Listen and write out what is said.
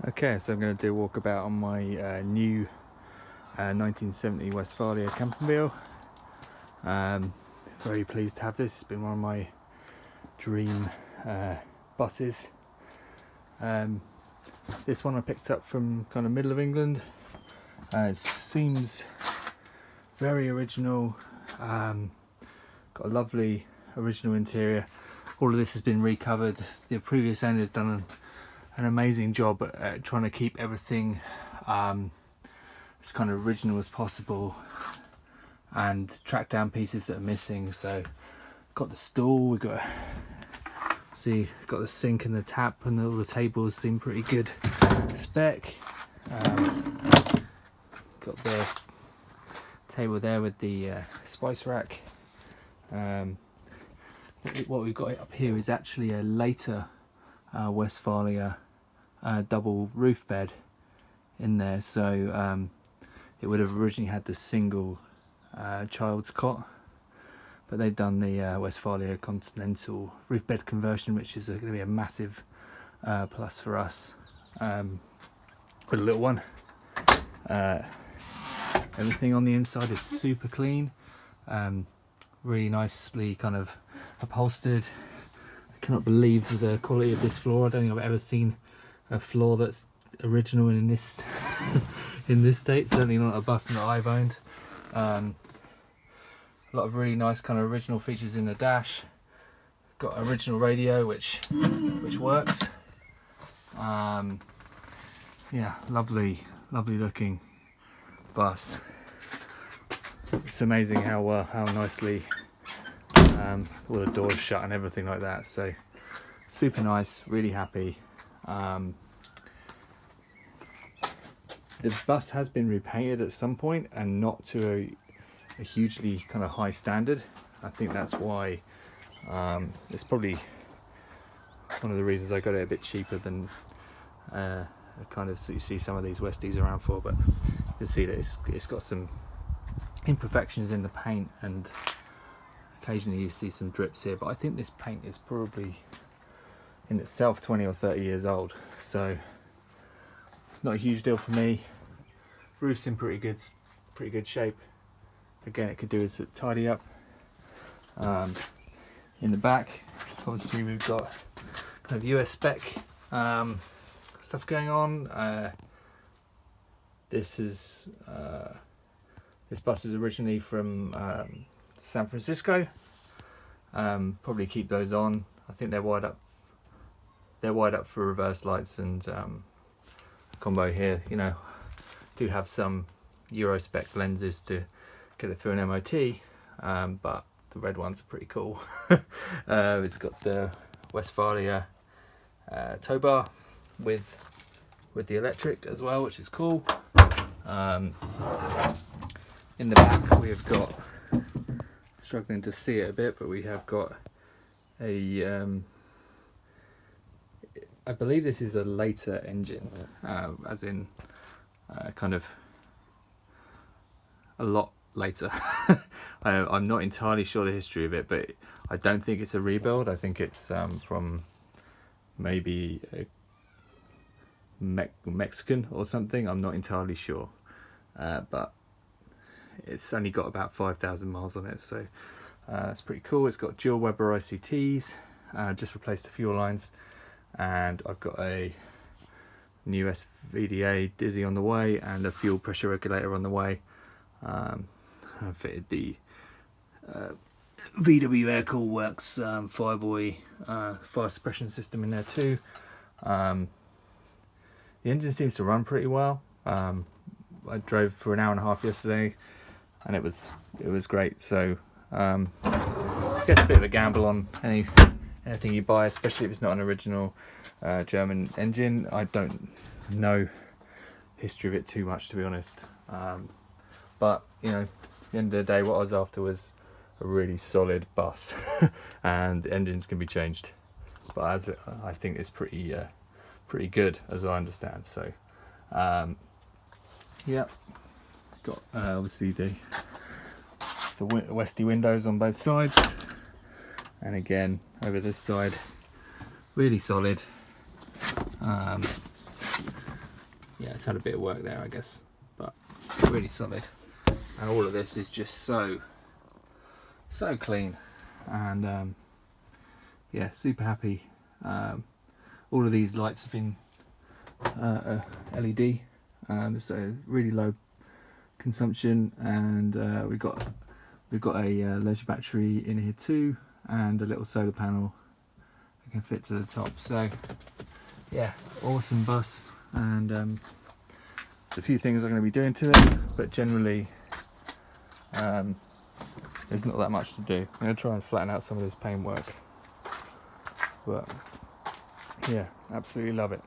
Okay, so I'm going to do a walkabout on my new 1970 Westfalia Campingmobile. Very pleased to have this. It's been one of my dream buses. This one I picked up from kind of middle of England. It seems very original. Got a lovely original interior. All of this has been recovered. The previous owner has done an amazing job at trying to keep everything as kind of original as possible and track down pieces that are missing. So got the stool, we've got the sink and the tap, and all the tables seem pretty good spec. Got the table there with the spice rack. What we've got up here is actually a later Westfalia double roof bed in there, so it would have originally had the single child's cot, but they've done the Westfalia Continental roof bed conversion, which is going to be a massive plus for us with a little one. Everything on the inside is super clean, really nicely kind of upholstered. I cannot believe the quality of this floor. I don't think I've ever seen a floor that's original in this in this state. Certainly not a bus that I've owned. A lot of really nice kind of original features in the dash. Got original radio which works. Yeah, lovely looking bus. It's amazing how nicely all the doors shut and everything like that. So super nice, really happy. The bus has been repainted at some point, and not to a hugely kind of high standard. I think that's why it's probably one of the reasons I got it a bit cheaper than kind of you see some of these Westies around for. But you'll see that it's got some imperfections in the paint, and occasionally you see some drips here, but I think this paint is probably in itself 20 or 30 years old, so it's not a huge deal for me. Roof's in pretty good shape. Again, it could do is tidy up. In the back, obviously we've got kind of US spec stuff going on. This bus is originally from San Francisco. Probably keep those on. I think they're wired up. They're wired up for reverse lights and combo here. You know, do have some Euro spec lenses to get it through an MOT, but the red ones are pretty cool. It's got the Westfalia tow bar with the electric as well, which is cool. In the back we've got, struggling to see it a bit, but we have got a I believe this is a later engine, as in kind of a lot later. I'm not entirely sure the history of it, but I don't think it's a rebuild. I think it's from maybe a Mexican or something. I'm not entirely sure, but it's only got about 5,000 miles on it, so it's pretty cool. It's got dual Weber ICTs, just replaced the fuel lines, and I've got a new SVDA Dizzy on the way and a fuel pressure regulator on the way. I fitted the VW Air Cool Works Fireboy fire suppression system in there too. The engine seems to run pretty well. I drove for an hour and a half yesterday, and it was great. So I guess a bit of a gamble on anything you buy, especially if it's not an original German engine. I don't know history of it too much, to be honest, but you know, at the end of the day, what I was after was a really solid bus. And engines can be changed, but I think it's pretty good, as I understand. So yeah, got obviously the Westy windows on both sides, and again over this side, really solid. yeah, it's had a bit of work there, I guess, but really solid. And all of this is just so clean, and yeah, super happy. All of these lights have been LED, so really low consumption, and we've got a leisure battery in here too, and a little solar panel that can fit to the top. So yeah, awesome bus, and there's a few things I'm going to be doing to it, but generally there's not that much to do. I'm going to try and flatten out some of this paintwork, but yeah, absolutely love it.